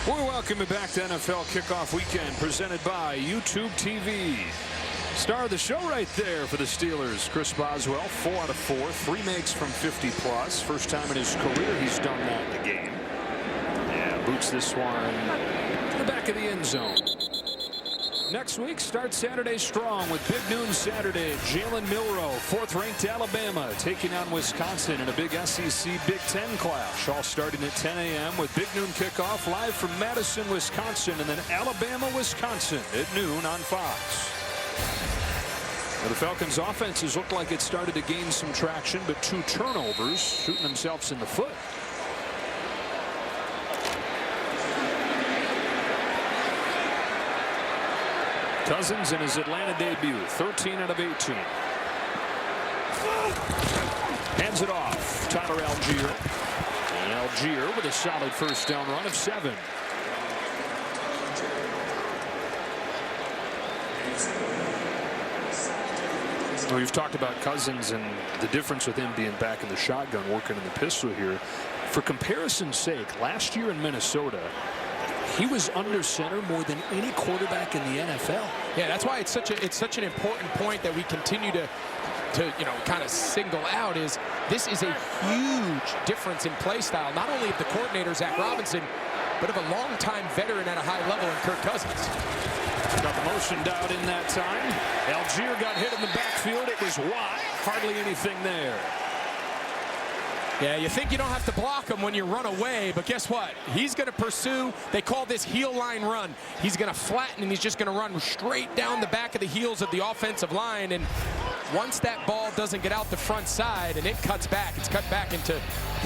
We welcome you back to NFL Kickoff Weekend, presented by YouTube TV. Star of the show right there for the Steelers, Chris Boswell, 4 out of 4, 3 makes from 50+. First time in his career he's done that in the game. Yeah, boots this one to the back of the end zone. Next week, start Saturday strong with Big Noon Saturday. Jalen Milroe, 4th-ranked Alabama, taking on Wisconsin in a big SEC Big Ten clash. All starting at 10 a.m. with Big Noon kickoff live from Madison, Wisconsin, and then Alabama, Wisconsin at noon on Fox. Now, the Falcons' offenses looked like it started to gain some traction, but 2 turnovers, shooting themselves in the foot. Cousins in his Atlanta debut, 13 out of 18. Hands it off. Tyler Algier. And Algier with a solid first down run of 7. Well, we've talked about Cousins and the difference with him being back in the shotgun, working in the pistol here. For comparison's sake, last year in Minnesota, he was under center more than any quarterback in the NFL. Yeah, that's why it's such an important point that we continue to kind of single out. Is this is a huge difference in play style, not only of the coordinator Zach Robinson, but of a longtime veteran at a high level in Kirk Cousins. Got the motion dialed in that time. Algier got hit in the backfield. It was Watt. Hardly anything there. Yeah, you think you don't have to block him when you run away, but guess what? He's going to pursue. They call this heel line run. He's going to flatten, and he's just going to run straight down the back of the heels of the offensive line. And once that ball doesn't get out the front side and it cuts back, it's cut back into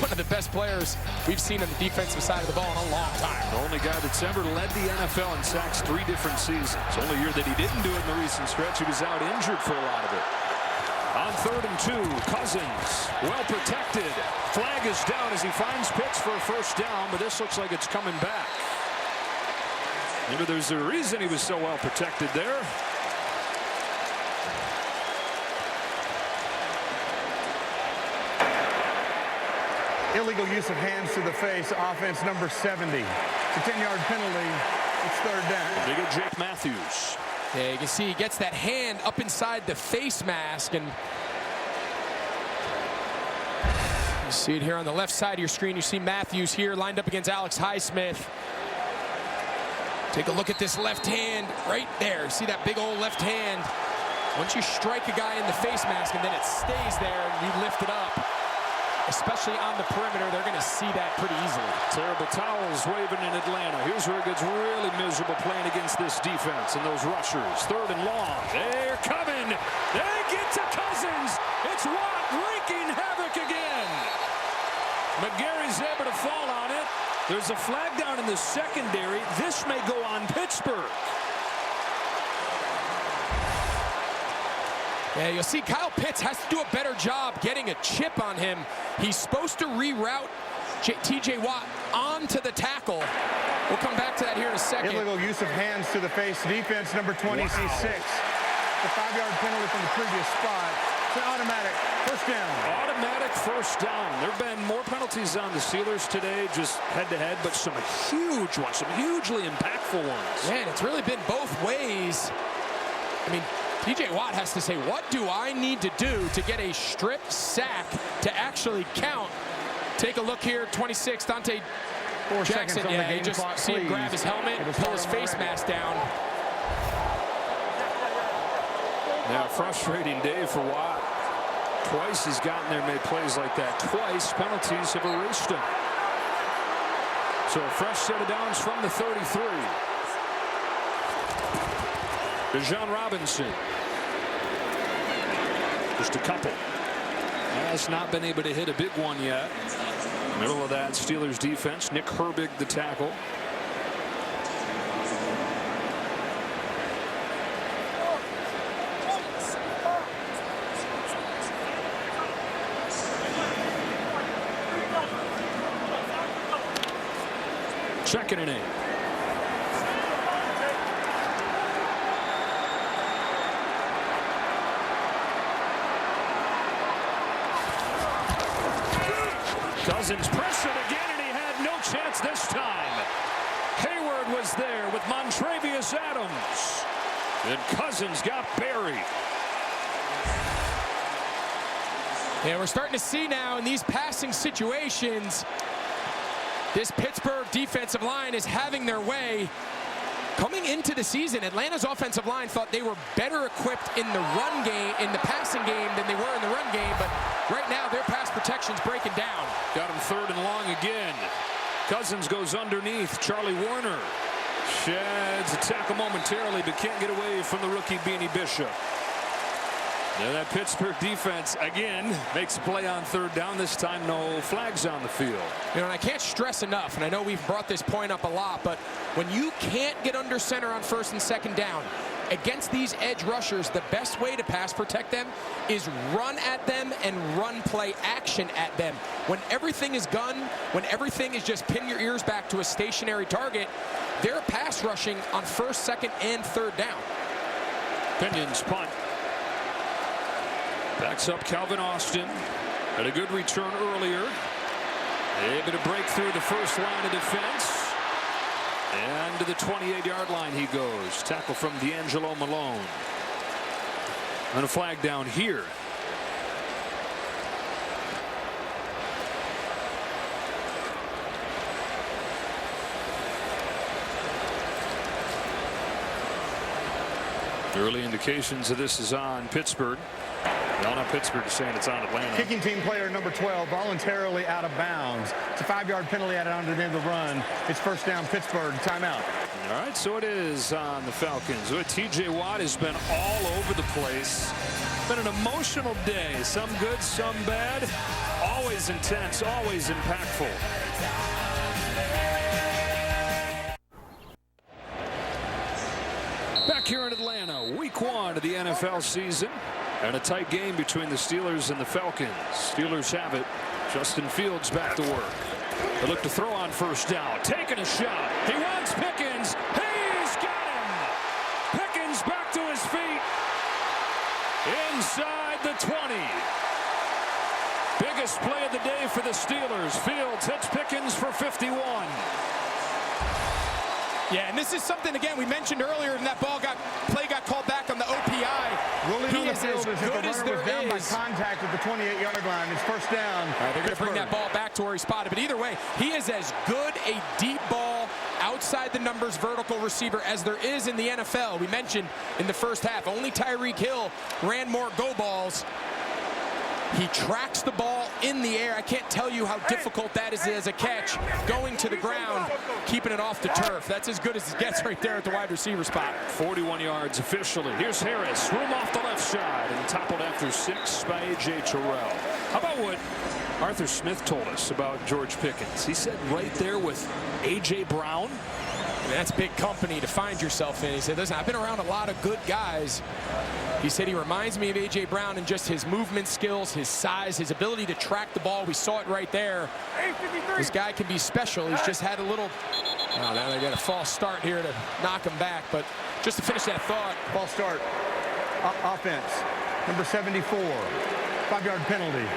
one of the best players we've seen on the defensive side of the ball in a long time. The only guy that's ever led the NFL in sacks 3 different seasons. Only year that he didn't do it in the recent stretch. He was out injured for a lot of it. On 3rd and 2, Cousins, well protected. Flag is down as he finds Pitts for a first down, but this looks like it's coming back. Maybe there's a reason he was so well protected there. Illegal use of hands to the face, offense number 70. It's a 10-yard penalty. It's 3rd down. Big Jake Matthews. Yeah, you can see he gets that hand up inside the face mask, and you see it here on the left side of your screen. You see Matthews here lined up against Alex Highsmith. Take a look at this left hand right there. See that big old left hand? Once you strike a guy in the face mask and then it stays there and you lift it up, especially on the perimeter, they're going to see that pretty easily. Terrible towels waving in Atlanta. Here's where it gets really miserable playing against this defense and those rushers. 3rd and long. They're coming. They get to Cousins. It's Watt wreaking havoc again. McGarry's able to fall on it. There's a flag down in the secondary. This may go on Pittsburgh. Yeah, you'll see Kyle Pitts has to do a better job getting a chip on him. He's supposed to reroute T.J. Watt onto the tackle. We'll come back to that here in a second. Illegal use of hands to the face, defense number 20, C6. The 5-yard penalty from the previous spot. It's an automatic first down. Automatic first down. There have been more penalties on the Steelers today, just head-to-head, but some huge ones, some hugely impactful ones. Man, it's really been both ways. I mean, T.J. Watt has to say, what do I need to do to get a strip sack to actually count? Take a look here, 26, Dante 4 Jackson. seconds on Yeah, the you game just clock, see him grab his helmet, pull his face mask down. Now, frustrating day for Watt. Twice he's gotten there, made plays like that. Twice penalties have erased him. So a fresh set of downs from the 33. Bijan Robinson. Just a couple. Has not been able to hit a big one yet. Middle of that Steelers defense. Nick Herbig the tackle. Second and 8. Cousins pressured again, and he had no chance this time. Hayward Pittsburgh was there with Montrevious Adams. And Cousins got buried. Yeah, we're starting to see now in these passing situations, this Pittsburgh defensive line is having their way. Coming into the season, Atlanta's offensive line thought they were better equipped in the run game, in the passing game, than they were in the run game, but right now their pass protection's breaking down. Got him 3rd and long again. Cousins goes underneath. Charlie Warner sheds a tackle momentarily, but can't get away from the rookie Beanie Bishop. Now that Pittsburgh defense again makes a play on 3rd down. This time no flags on the field. You know, and I can't stress enough, and I know we've brought this point up a lot, but when you can't get under center on 1st and 2nd down against these edge rushers, the best way to pass protect them is run at them and run play action at them. When everything is gun, when everything is just pin your ears back to a stationary target, they're pass rushing on 1st, 2nd, and 3rd down. Pinion's punt. Backs up Calvin Austin. Had a good return earlier. Able to break through the first line of defense. And to the 28-yard line he goes. Tackle from D'Angelo Malone. And a flag down here. Early indications of this is on Pittsburgh. No, not Pittsburgh, saying it's on Atlanta. Kicking team player number 12 voluntarily out of bounds. It's a 5-yard penalty added on to the end of the run. It's 1st down Pittsburgh. Timeout. All right, so it is on the Falcons. T.J. Watt has been all over the place. Been an emotional day. Some good, some bad. Always intense, always impactful. Back here in Atlanta, week 1 of the NFL season. And a tight game between the Steelers and the Falcons. Steelers have it. Justin Fields back to work. They look to throw on 1st down. Taking a shot. He wants Pickens. He's got him. Pickens back to his feet. Inside the 20. Biggest play of the day for the Steelers. Fields hits Pickens for 51. Yeah, and this is something, again, we mentioned earlier, and that play got called back on the OPI. Rolling on the field as as if the good as runner was there down by is. contact at the 28-yard line. It's 1st down. They're going to bring that ball back to where he spotted. But either way, he is as good a deep ball outside the numbers vertical receiver as there is in the NFL. We mentioned in the first half, only Tyreek Hill ran more go balls. He tracks the ball in the air. I can't tell you how difficult that is as a catch. Going to the ground, keeping it off the turf. That's as good as it gets right there at the wide receiver spot. 41 yards officially. Here's Harris. Room off the left side and toppled after 6 by A.J. Terrell. How about what Arthur Smith told us about George Pickens? He said right there with A.J. Brown. That's big company to find yourself in. He said, listen, I've been around a lot of good guys. He said he reminds me of A.J. Brown in just his movement skills, his size, his ability to track the ball. We saw it right there. This guy can be special. He's just had a little, now they got a false start here to knock him back. But just to finish that thought. False start. Offense. Number 74. 5-yard penalty.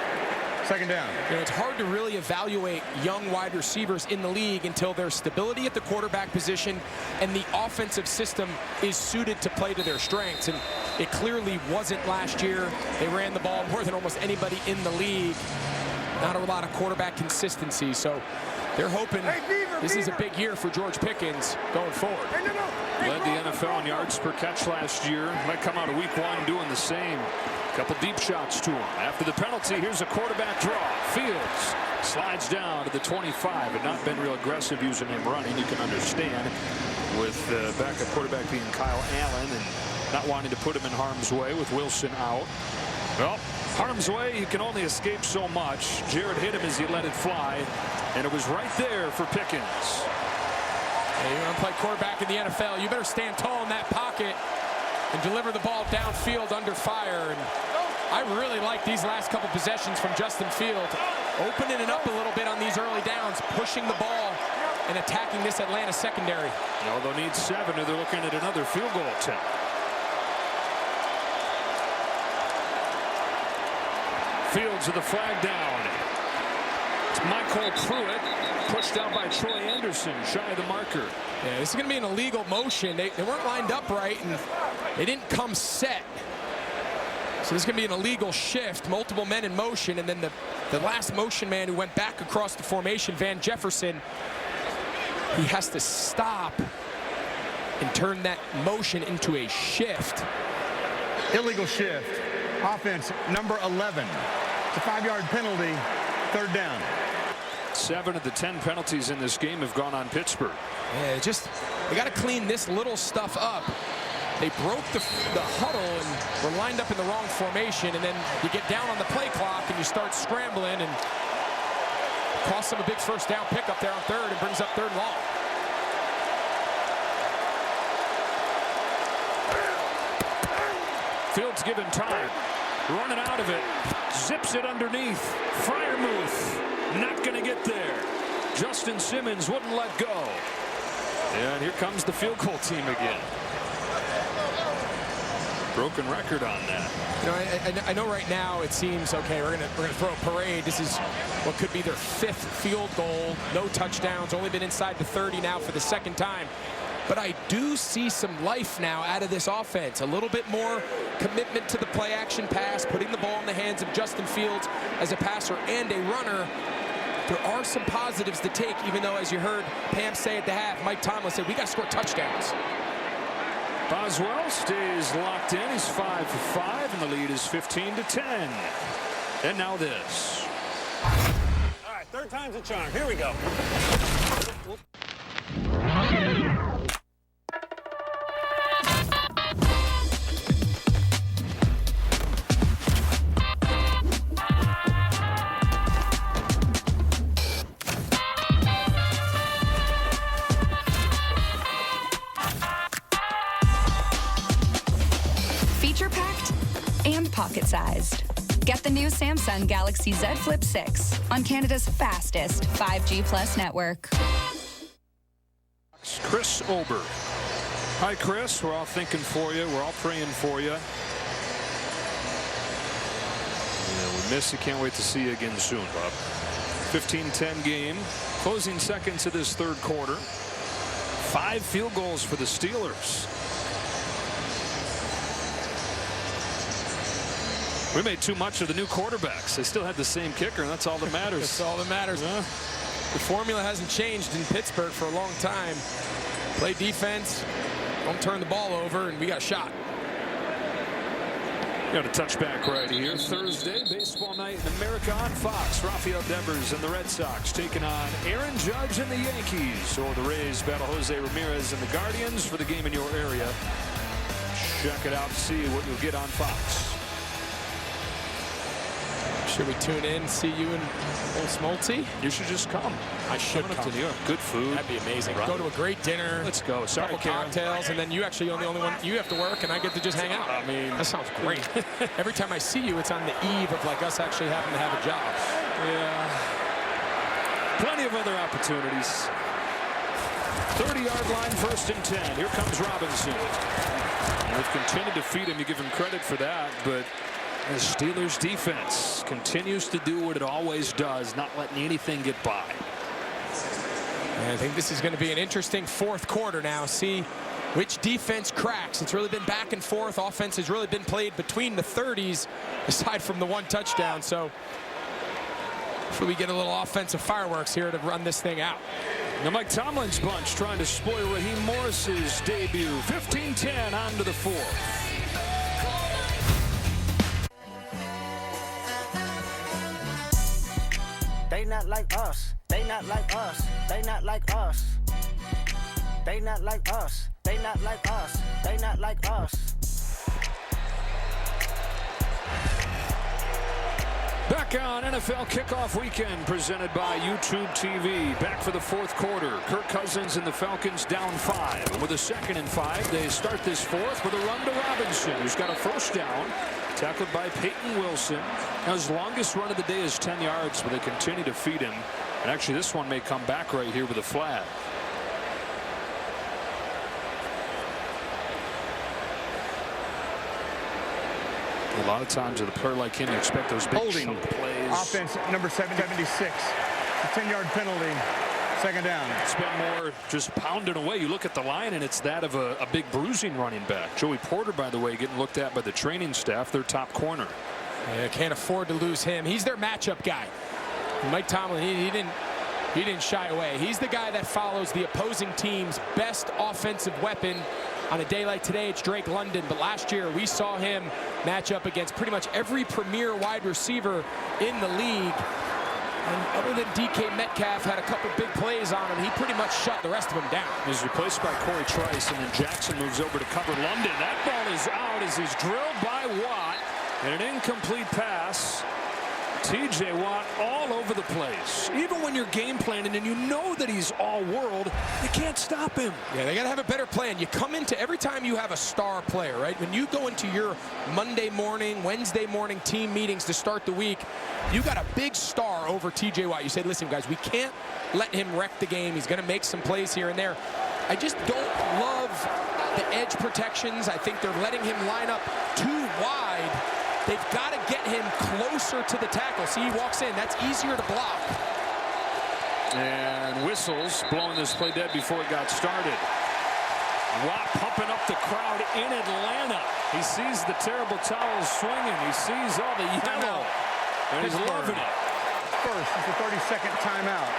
2nd down. You know, it's hard to really evaluate young wide receivers in the league until their stability at the quarterback position and the offensive system is suited to play to their strengths. And it clearly wasn't last year. They ran the ball more than almost anybody in the league. Not a lot of quarterback consistency. So they're hoping this is a big year for George Pickens going forward. Led the NFL in yards per catch last year. Might come out of week 1 doing the same. Couple deep shots to him. After the penalty, here's a quarterback draw. Fields slides down to the 25. Had not been real aggressive using him running. You can understand with backup quarterback being Kyle Allen and not wanting to put him in harm's way with Wilson out. Well, harm's way, he can only escape so much. Jared hit him as he let it fly, and it was right there for Pickens. Hey, you want to play quarterback in the NFL, you better stand tall in that pocket and deliver the ball downfield under fire. And I really like these last couple possessions from Justin Fields, opening it up a little bit on these early downs, pushing the ball and attacking this Atlanta secondary. No, they'll need 7 or they're looking at another field goal attempt. Fields with the flag down. It's Michael Cole Pruitt pushed out by Troy Anderson, shy of the marker. Yeah, this is going to be an illegal motion. They weren't lined up right, and they didn't come set. So this is going to be an illegal shift, multiple men in motion, and then the last motion man who went back across the formation, Van Jefferson, he has to stop and turn that motion into a shift. Illegal shift. Offense number 11. It's a 5-yard penalty. 3rd down. 7 of the 10 penalties in this game have gone on Pittsburgh. Yeah, they got to clean this little stuff up. They broke the huddle and were lined up in the wrong formation, and then you get down on the play clock and you start scrambling, and costs them a big first down pickup there on 3rd and brings up 3rd and long. Fields given time, running out of it, zips it underneath. Freiermuth not going to get there. Justin Simmons wouldn't let go. And here comes the field goal team again. Broken record on that. You know, I know right now it seems okay. We're gonna throw a parade. This is what could be their 5th field goal. No touchdowns. Only been inside the 30 now for the 2nd time. But I do see some life now out of this offense. A little bit more commitment to the play-action pass, putting the ball in the hands of Justin Fields as a passer and a runner. There are some positives to take, even though, as you heard Pam say at the half, Mike Tomlin said, we got to score touchdowns. Boswell stays locked in. He's 5 for 5, and the lead is 15-10. And now this. All right, 3rd time's a charm. Here we go. Feature-packed and pocket-sized. Get the new Samsung Galaxy Z Flip 6 on Canada's fastest 5G Plus network. Chris Ober. Hi, Chris. We're all thinking for you. We're all praying for you. Yeah, we miss you. Can't wait to see you again soon, Bob. 15-10 game. Closing seconds of this 3rd quarter. 5 field goals for the Steelers. We made too much of the new quarterbacks. They still had the same kicker, and that's all that matters. That's all that matters. Yeah. The formula hasn't changed in Pittsburgh for a long time. Play defense, don't turn the ball over, and we got shot. Got a touchback right here. Thursday, baseball night in America on Fox. Rafael Devers and the Red Sox taking on Aaron Judge and the Yankees. Or the Rays battle Jose Ramirez and the Guardians for the game in your area. Check it out to see what you'll get on Fox. Should we tune in, see you in Old Smoltzy? You should just come. I should Coming come. up to New York. Good food. That'd be amazing. Right. Go to a great dinner. Let's go. Sorry, couple Karen. cocktails, and then you actually are the only one. You have to work, and I get to just hang out. I mean, that sounds great. Every time I see you, it's on the eve of like us actually having to have a job. Yeah. Plenty of other opportunities. 30-yard line, 1st and 10. Here comes Robinson. And they've continued to feed him. You give him credit for that, but the Steelers defense continues to do what it always does, not letting anything get by. And I think this is going to be an interesting 4th quarter now. See which defense cracks. It's really been back and forth. Offense has really been played between the 30s, aside from the 1 touchdown. So hopefully we get a little offensive fireworks here to run this thing out. Now Mike Tomlin's bunch trying to spoil Raheem Morris's debut. 15-10 on to the 4th. They not like us. They not like us. They not like us. They not like us. They not like us. They not like us. Back on NFL Kickoff Weekend presented by YouTube TV. Back for the 4th quarter. Kirk Cousins and the Falcons down 5. And with a 2nd and 5, they start this 4th with a run to Robinson, who's got a 1st down. Tackled by Peyton Wilson. Now his longest run of the day is 10 yards, but they continue to feed him. And actually this one may come back right here with a flag. A lot of times with a player like him, you expect those big Holding. chunk plays. Offense number 76. 10-yard penalty. Second down. It's been more just pounding away. You look at the line, and it's that of a big bruising running back. Joey Porter, by the way, getting looked at by the training staff, their top corner. Yeah, can't afford to lose him. He's their matchup guy. Mike Tomlin, he didn't shy away. He's the guy that follows the opposing team's best offensive weapon. On a day like today, it's Drake London. But last year, we saw him match up against pretty much every premier wide receiver in the league. And other than DK Metcalf had a couple big plays on him, he pretty much shut the rest of them down. He's replaced by Corey Trice, and then Jackson moves over to cover London. That ball is out as he's drilled by Watt. And an incomplete pass. T.J. Watt all over the place. Even when you're game planning and you know that he's all world, you can't stop him. Yeah, they got to have a better plan. You come into every time you have a star player, right? When you go into your Monday morning, Wednesday morning team meetings to start the week, you got a big star over T.J. Watt. You say, listen, guys, we can't let him wreck the game. He's going to make some plays here and there. I just don't love the edge protections. I think they're letting him line up too wide. They've got to get him closer to the tackle. See, he walks in. That's easier to block. And whistles, blowing this play dead before it got started. Watt pumping up the crowd in Atlanta. He sees the terrible towels swinging. He sees all the yellow. And he's loving it. First, it's a 30-second timeout.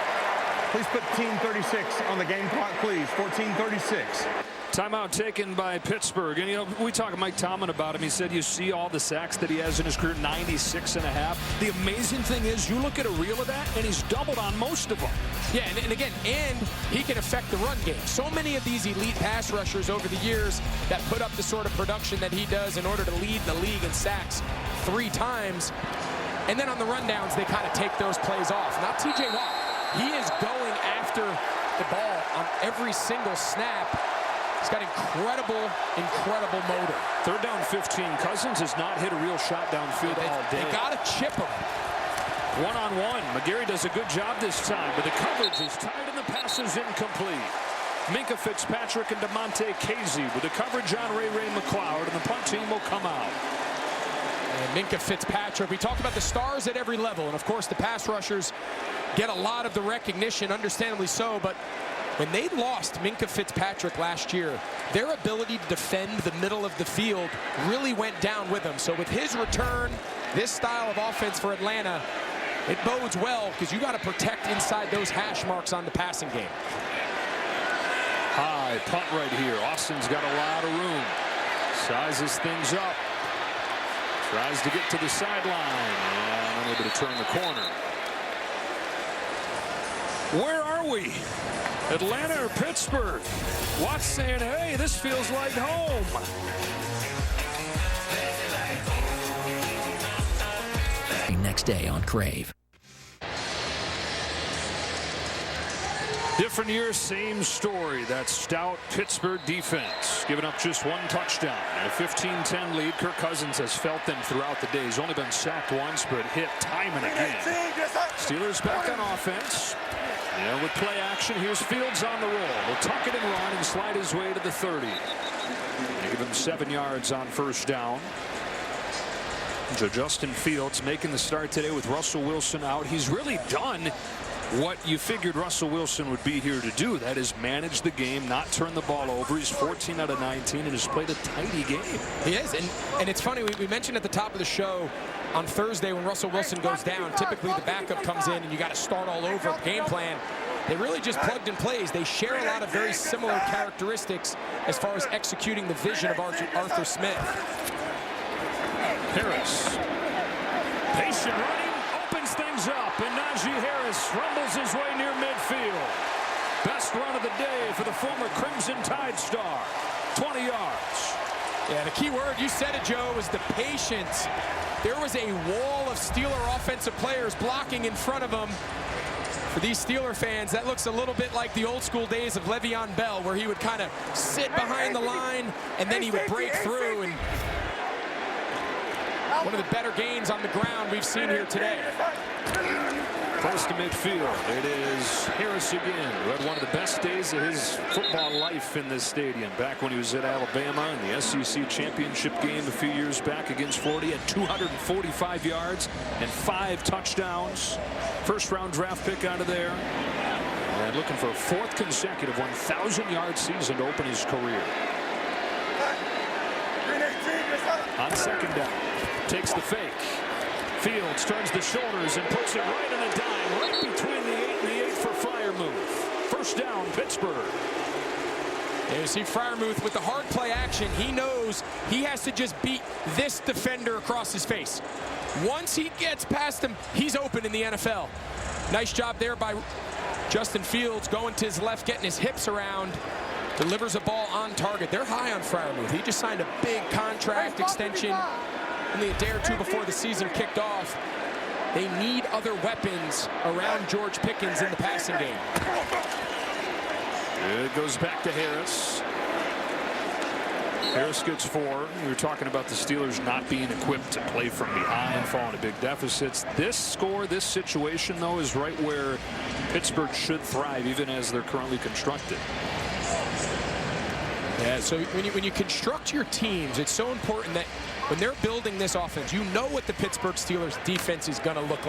Please put Team 36 on the game clock, please. 14:36. Timeout taken by Pittsburgh. And, you know, we talked to Mike Tomlin about him. He said you see all the sacks that he has in his career, 96.5. The amazing thing is you look at a reel of that, and he's doubled on most of them. Yeah, and again, he can affect the run game. So many of these elite pass rushers over the years that put up the sort of production that he does in order to lead the league in sacks 3 times. And then on the rundowns, they kind of take those plays off. Not T.J. Watt. He is going after the ball on every single snap. He's got incredible motor. 3rd down 15. Cousins has not hit a real shot downfield all day. They got to chip him. One-on-one. McGarry does a good job this time, but the coverage is tight and the pass is incomplete. Minka Fitzpatrick and DeMonte Casey with the coverage on Ray McLeod, and the punt team will come out. And Minka Fitzpatrick, we talked about the stars at every level, and of course the pass rushers get a lot of the recognition, understandably so, but when they lost Minka Fitzpatrick last year, their ability to defend the middle of the field really went down with them. So with his return, this style of offense for Atlanta, it bodes well because you got to protect inside those hash marks on the passing game. High punt right here. Austin's got a lot of room. Sizes things up. Tries to get to the sideline and unable to turn the corner. Where are we? Atlanta or Pittsburgh? Watt's saying, hey, this feels like home. Next day on Crave. Different year, same story. That stout Pittsburgh defense giving up just 1 touchdown. And a 15-10 lead. Kirk Cousins has felt them throughout the day. He's only been sacked once, but hit time and again. Steelers back on offense. Yeah, with play action, here's Fields on the roll. He'll tuck it and run and slide his way to the 30. They give him 7 yards on 1st down. So Justin Fields making the start today with Russell Wilson out. He's really done what you figured Russell Wilson would be here to do. That is manage the game, not turn the ball over. He's 14 out of 19 and has played a tidy game. He is, and it's funny, we mentioned at the top of the show on Thursday when Russell Wilson goes down, typically the backup comes in and you got to start all over game plan. They really just plugged in plays. They share a lot of very similar characteristics as far as executing the vision of Arthur Smith. Harris, patient running, opens things up, and Najee Harris rumbles his way near midfield. Best run of the day for the former Crimson Tide star, 20 yards. Yeah, the key word, you said it, Joe, was the patience. There was a wall of Steeler offensive players blocking in front of them. For these Steeler fans, that looks a little bit like the old school days of Le'Veon Bell, where he would kind of sit behind the line and then he would break through. And one of the better gains on the ground we've seen here today. Close to midfield. It is Harris again, who had one of the best days of his football life in this stadium. Back when he was at Alabama in the SEC championship game a few years back against Florida. He had 245 yards and 5 touchdowns. First-round draft pick out of there. And looking for a 4th consecutive 1,000-yard season to open his career. On second down, takes the fake. Fields turns the shoulders and puts it right on a dime, right between the 8 and the 8 for Freiermuth. First down, Pittsburgh. And you see Freiermuth with the hard play action. He knows he has to just beat this defender across his face. Once he gets past him, he's open in the NFL. Nice job there by Justin Fields, going to his left, getting his hips around. Delivers a ball on target. They're high on Freiermuth. He just signed a big contract extension only a day or two before the season kicked off. They need other weapons around George Pickens in the passing game. It goes back to Harris. Harris gets 4. We were talking about the Steelers not being equipped to play from behind, falling to big deficits. This score, this situation, though, is right where Pittsburgh should thrive, even as they're currently constructed. Yeah, so when you construct your teams, it's so important that when they're building this offense, you know what the Pittsburgh Steelers defense is going to look like.